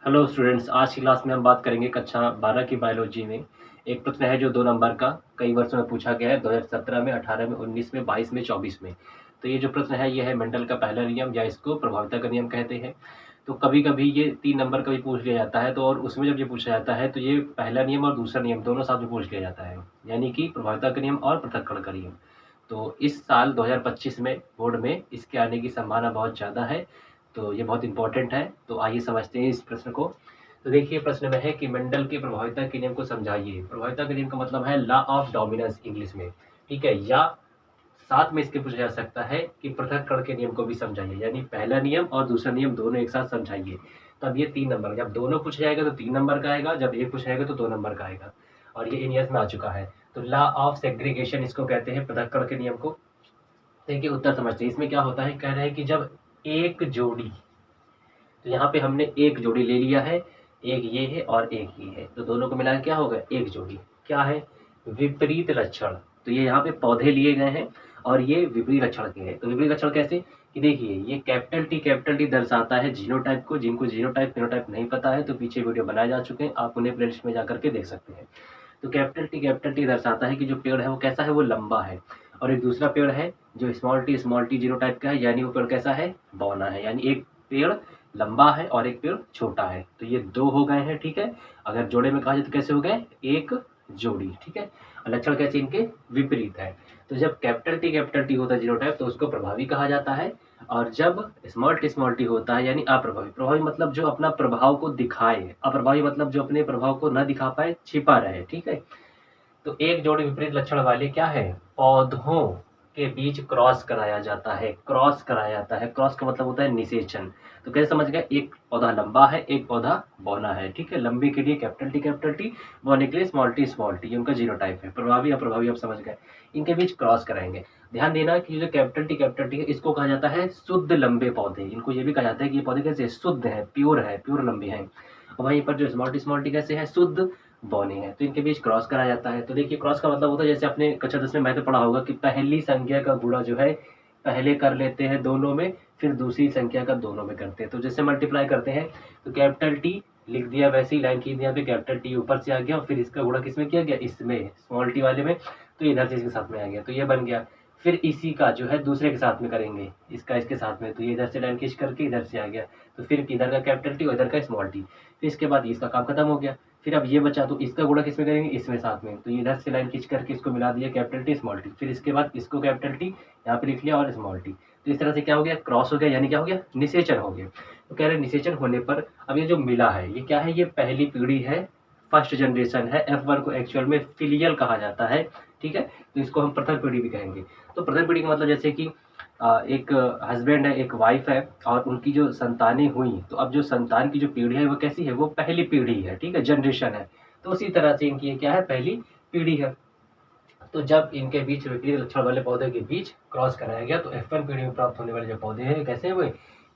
Hello students, आज की class में हम बात करेंगे कक्षा 12 की बायोलॉजी में। एक प्रश्न है जो 2 नंबर का कई वर्षों में पूछा गया है, 2017 में, 18 में, 19 में, 22 में, 24 में। तो ये जो प्रश्न है ये है मेंडल का पहला नियम या इसको प्रभाविता का नियम कहते हैं। तो कभी-कभी ये 3 नंबर का भी पूछ लिया जाता है, तो और उसमें जब ये पूछा जाता है तो ये पहला नियम और दूसरा नियम दोनों साथ में पूछ लिया जाता है, यानी कि प्रभाविता का नियम और पृथक्करण का नियम। तो इस साल 2025 में बोर्ड में इसके आने की संभावना बहुत ज़्यादा है, तो ये बहुत इंपॉर्टेंट है। तो आइए समझते हैं इस प्रश्न को। तो देखिए प्रश्न में है कि मेंडल के प्रभाविता के नियम को समझाइए। प्रभाविता के नियम का मतलब है लॉ ऑफ डोमिनेंस इंग्लिश में, ठीक है। या साथ में इसके पूछा जा सकता है कि पृथक्करण के नियम को भी समझाइए, यानी पहला नियम और दूसरा नियम दोनों एक साथ समझाइए। तब ये 3 नंबर, जब दोनों पूछा जाएगा तो 3 नंबर का आएगा, जब एक पूछा जाएगा तो 2 नंबर का आएगा। और ये इन ईयर्स में आ चुका है। तो लॉ ऑफ सेग्रीगेशन इसको कहते हैं, पृथक्करण के नियम को। देखिए उत्तर समझते हैं। इसमें क्या होता है, कह रहे हैं कि जब एक जोड़ी, तो यहाँ पे हमने एक जोड़ी ले लिया है, एक ये है और एक ये है, तो दोनों को मिलाकर क्या होगा, एक जोड़ी। क्या है, विपरीत लक्षण। तो ये यहाँ पे पौधे लिए गए हैं और ये विपरीत लक्षण के हैं। तो विपरीत लक्षण कैसे, कि देखिए ये कैपिटल टी दर्शाता है जीनोटाइप को। जिनको जीनोटाइप फिनोटाइप नहीं पता है तो पीछे वीडियो बनाए जा चुके हैं, आप उन्हें प्लेलिस्ट में जाकर के देख सकते हैं। तो कैपिटल टी दर्शाता है कि जो पेड़ है वो कैसा है, वो लंबा है। और एक दूसरा पेड़ है जो स्मॉल टी जीनोटाइप का है, यानी वो पेड़ कैसा है, बौना है। यानी एक पेड़ लंबा है और एक पेड़ छोटा है, तो ये 2 हो गए हैं, ठीक है। अगर जोड़े में कहा जाए तो कैसे हो गए, एक जोड़ी, ठीक है। और लक्षण कैसे इनके विपरीत है। तो जब कैपिटल टी होता है जीनोटाइप तो उसको प्रभावी कहा जाता है। और जब स्मॉल टी होता है यानी अप्रभावी। प्रभावी मतलब जो अपना प्रभाव को दिखाए, अप्रभावी मतलब जो अपने प्रभाव को न दिखा पाए, छिपा रहे, ठीक है। तो एक जोड़ी विपरीत लक्षण वाले क्या है, पौधों के बीच क्रॉस कराया जाता है। क्रॉस कराया जाता है, क्रॉस का मतलब होता है निषेचन। तो कैसे समझ गए, एक पौधा लंबा है, एक पौधा बौना है, ठीक है। लंबे के लिए कैपिटल टी, बौने के लिए स्मॉल टी, ये उनका जीनोटाइप है। प्रभावी अप्रभावी आप समझ गए, इनके बीच क्रॉस कराएंगे। ध्यान देना कि जो कैपिटल टी है इसको कहा जाता है शुद्ध लंबे पौधे। इनको ये भी कहा जाता है कि ये पौधे कैसे शुद्ध है, प्योर लंबे हैं। वहीं पर जो स्मॉल टी कैसे है, शुद्ध बौने हैं। तो इनके बीच क्रॉस कराया जाता है। तो देखिए क्रॉस का मतलब होता है, जैसे आपने कक्षा 10 में मैथ में पढ़ा होगा कि पहली संख्या का गुणा जो है पहले कर लेते हैं दोनों में, फिर दूसरी संख्या का दोनों में करते हैं। तो जैसे मल्टीप्लाई करते हैं तो कैपिटल टी लिख दिया, वैसे ही लाइन खींच दिया, पे कैपिटल टी ऊपर से आ गया और फिर इसका गुणा किसमें किया गया, इसमें स्मॉल टी वाले में, तो इधर से इसके साथ में आ गया, तो ये बन गया। फिर इसी का जो है दूसरे के साथ में करेंगे, इसका इसके साथ में, तो ये इधर से लाइन खींच करके इधर से आ गया, तो फिर इधर का कैपिटल टी और इधर का स्मॉल टी। फिर इसके बाद इसका काम खत्म हो गया। फिर अब ये बचा, तो इसका गुणा किसमें करेंगे, इसमें साथ में, तो इधर से लाइन खींच करके इसको मिला दिया, कैपिटल टी स्मॉल टी। फिर इसके बाद इसको कैपिटल टी यहाँ पे लिख लिया और स्मॉल टी। तो इस तरह से क्या हो गया, क्रॉस हो गया, यानी क्या हो गया, निषेचन हो गया। तो कह रहे निषेचन होने पर अब ये जो मिला है ये क्या है, ये पहली पीढ़ी है, फर्स्ट जनरेशन है। F1 को एक्चुअल में फिलियल कहा जाता है, ठीक है। तो इसको हम प्रथम पीढ़ी भी कहेंगे। तो प्रथम पीढ़ी का मतलब जैसे कि एक हस्बैंड है, एक वाइफ है और उनकी जो संतानें हुई, तो अब जो संतान की जो पीढ़ी है वो कैसी है, वो पहली पीढ़ी है, ठीक है, जनरेशन है। तो उसी तरह से इनकी क्या है, पहली पीढ़ी है। तो जब इनके बीच विपरीत लक्षण वाले पौधे के बीच क्रॉस कराया गया तो F1 पीढ़ी में प्राप्त होने वाले जो पौधे हैं कैसे हुए,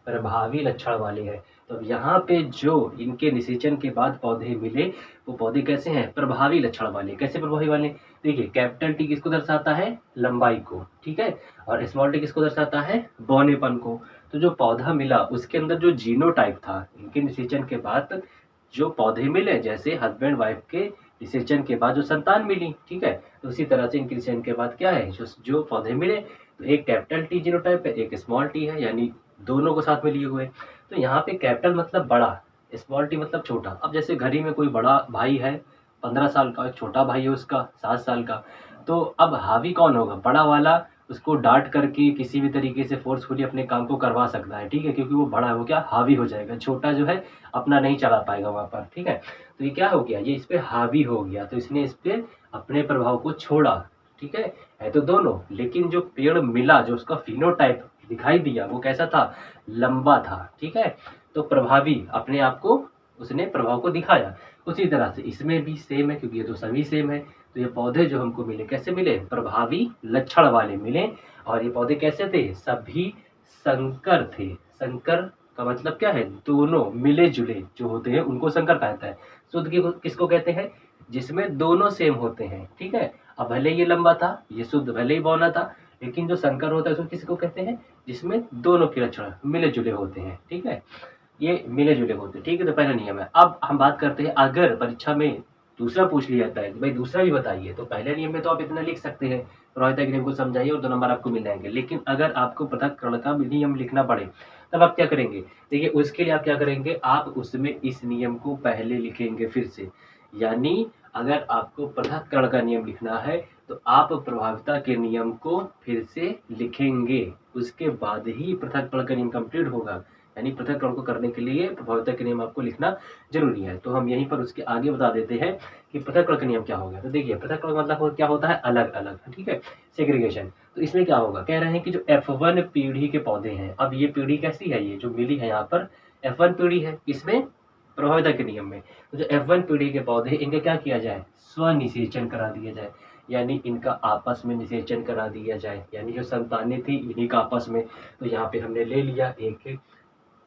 प्रभावी लक्षण वाले हैं। तो यहाँ पे जो इनके निषेचन के बाद पौधे मिले वो पौधे कैसे हैं, प्रभावी लक्षण वाले। कैसे प्रभावी वाले, देखिए कैपिटल टी किसको दर्शाता है, लंबाई को, ठीक है, और स्मॉल टी किसको दर्शाता है, बौनेपन को। तो जो पौधा मिला उसके अंदर जो जीनोटाइप था, इनके निषेचन के बाद जो पौधे मिले, जैसे हस्बैंड वाइफ के निषेचन के बाद जो संतान मिली, ठीक है, तो उसी तरह से इनके निषेचन के बाद क्या है, जो पौधे मिले, तो एक कैपिटल टी जीनोटाइप है, एक स्मॉल टी है, यानी दोनों को साथ में लिए हुए। तो यहाँ पे कैपिटल मतलब बड़ा, स्मॉल टी मतलब छोटा। अब जैसे घर ही में कोई बड़ा भाई है 15 साल का, एक छोटा भाई है उसका 7 साल का, तो अब हावी कौन होगा, बड़ा वाला उसको डांट करके किसी भी तरीके से फोर्सफुली अपने काम को करवा सकता है, ठीक है, क्योंकि वो बड़ा है, वो क्या हावी हो जाएगा। छोटा जो है अपना नहीं चला पाएगा वहाँ पर, ठीक है। तो ये क्या हो गया, ये इस पे हावी हो गया, तो इसने इस पे अपने प्रभाव को छोड़ा, ठीक है तो दोनों। लेकिन जो पेड़ मिला, जो उसका फिनोटाइप दिखाई दिया वो कैसा था, लंबा था, ठीक है। तो प्रभावी अपने आप को उसने प्रभाव को दिखाया। उसी तरह से इसमें भी सेम है, क्योंकि ये तो सभी सेम है। तो ये पौधे जो हमको मिले कैसे मिले, प्रभावी लक्षण वाले मिले। और ये पौधे कैसे थे, सभी संकर थे। संकर का मतलब क्या है, दोनों मिले जुले जो होते हैं उनको संकर कहता है। शुद्ध किसको कहते हैं, जिसमें दोनों सेम होते हैं, ठीक है। अब भले ये लंबा था, ये शुद्ध भले ही बौना था, लेकिन जो संकर होता है उसको किसको कहते हैं, जिसमें दोनों के लक्षण मिले जुले होते हैं, ठीक है। ये मिले-जुले होते हैं, ठीक है? तो पहला नियम है। अब हम बात करते हैं अगर परीक्षा में दूसरा पूछ लिया जाता है कि भाई दूसरा भी बताइए, तो पहले नियम में तो आप इतना लिख सकते हैं, प्रभाविता के नियम को समझाइए और 2 नंबर आपको मिल जाएँगे। लेकिन अगर आपको पृथक्करण का नियम लिखना पड़े, तब आप क्या करेंगे? देखिए उसके लिए आप क्या करेंगे, आप उसमें इस नियम को पहले लिखेंगे फिर से। यानी अगर आपको पृथक्करण का नियम लिखना है, तो आप प्रभाविता के नियम को फिर से लिखेंगे। उसके बाद ही पृथक्करण का नियम कंप्लीट होगा। यानी पृथक्करण को करने के लिए प्रभाविता के नियम आपको लिखना ज़रूरी है। तो हम यहीं पर उसके आगे बता देते हैं कि पृथक्करण का नियम क्या हो गया। तो देखिए पृथक्करण मतलब क्या होता है, अलग-अलग, ठीक है? सेग्रीगेशन। तो इसमें क्या होगा, कह रहे हैं कि जो F1 पीढ़ी के पौधे हैं, अब ये पीढ़ी कैसी है, ये जो मिली है यहाँ पर F1 पीढ़ी है, किसमें? प्रभाविता के नियम में। तो जो F1 पीढ़ी के पौधे, इनका क्या किया जाए? स्वनिषेचन करा दिया जाए। यानी इनका आपस में निषेचन करा दिया जाए। यानी जो संतानें थी इन्हीं का आपस में। तो यहाँ पे हमने ले लिया एक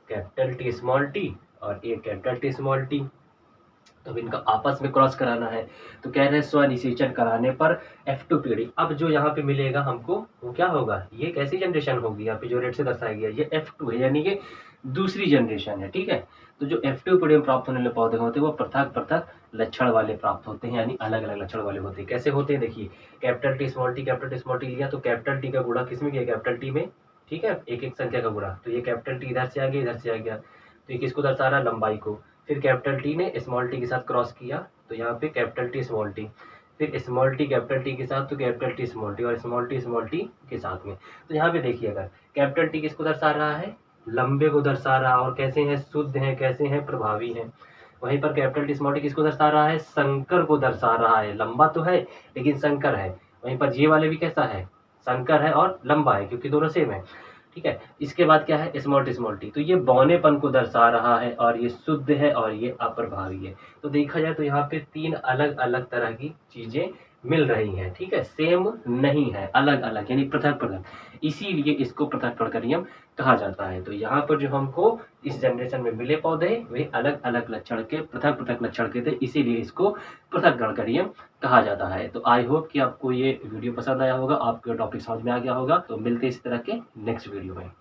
कैपिटल टी स्मॉल टी और एक कैपिटल टी स्मॉल टी। तो इनका आपस में क्रॉस कराना है। तो कह रहे हैं स्वनिषेचन कराने पर F2 पीढ़ी। अब जो यहाँ पे मिलेगा हमको वो क्या होगा, ये कैसी जनरेशन होगी, यहाँ पे जो रेड से दर्शाया गया ये F2 है, यानी ये दूसरी जनरेशन है, ठीक है? तो जो F2 पीढ़ी में प्राप्त होने वाले पौधे होते हैं वो पृथक-पृथक लक्षण वाले प्राप्त होते हैं, यानी अलग-अलग लक्षण वाले होते हैं। कैसे होते हैं देखिए, कैपिटल टी स्मॉल टी लिया तो कैपिटल टी का गुणा किसमें किया, कैपिटल टी में, ठीक है? एक-एक संख्या का गुणा। तो ये कैपिटल टी इधर से आ गया, इधर से आ गया। तो ये किसको दर्शा रहा है, लंबाई को। फिर कैपिटल टी ने स्मॉल टी के साथ क्रॉस किया, तो यहाँ पे कैपिटल टी स्मॉल टी, फिर स्मॉल टी कैपिटल टी के साथ, तो कैपिटल टी स्मॉल टी और स्मॉल टी के साथ में। तो यहाँ पे देखिए अगर कैपिटल टी किसको दर्शा रहा है, लंबे को दर्शा रहा है, और कैसे हैं, शुद्ध हैं, कैसे हैं, प्रभावी हैं। वहीं पर कैपिटल टी स्मॉल टी किसको दर्शा रहा है, संकर को दर्शा रहा है। लंबा तो है लेकिन संकर है। वहीं पर ये वाले भी कैसा है, संकर है और लंबा है, क्योंकि दोनों सेम है, ठीक है? इसके बाद क्या है, स्मॉल टी, तो ये बौनेपन को दर्शा रहा है और ये शुद्ध है और ये अप्रभावी है। तो देखा जाए तो यहाँ पे 3 अलग-अलग तरह की चीजें मिल रही हैं, ठीक है? सेम नहीं है, अलग-अलग यानी पृथक-पृथक। इसीलिए इसको पृथक्करण का नियम कहा जाता है। तो यहाँ पर जो हमको इस जनरेशन में मिले पौधे वे अलग-अलग लक्षण के, पृथक-पृथक लक्षण के थे, इसीलिए इसको पृथक्करण का नियम कहा जाता है। तो आई होप कि आपको ये वीडियो पसंद आया होगा, आपको टॉपिक समझ में आ गया होगा। तो मिलते हैं इस तरह के नेक्स्ट वीडियो में।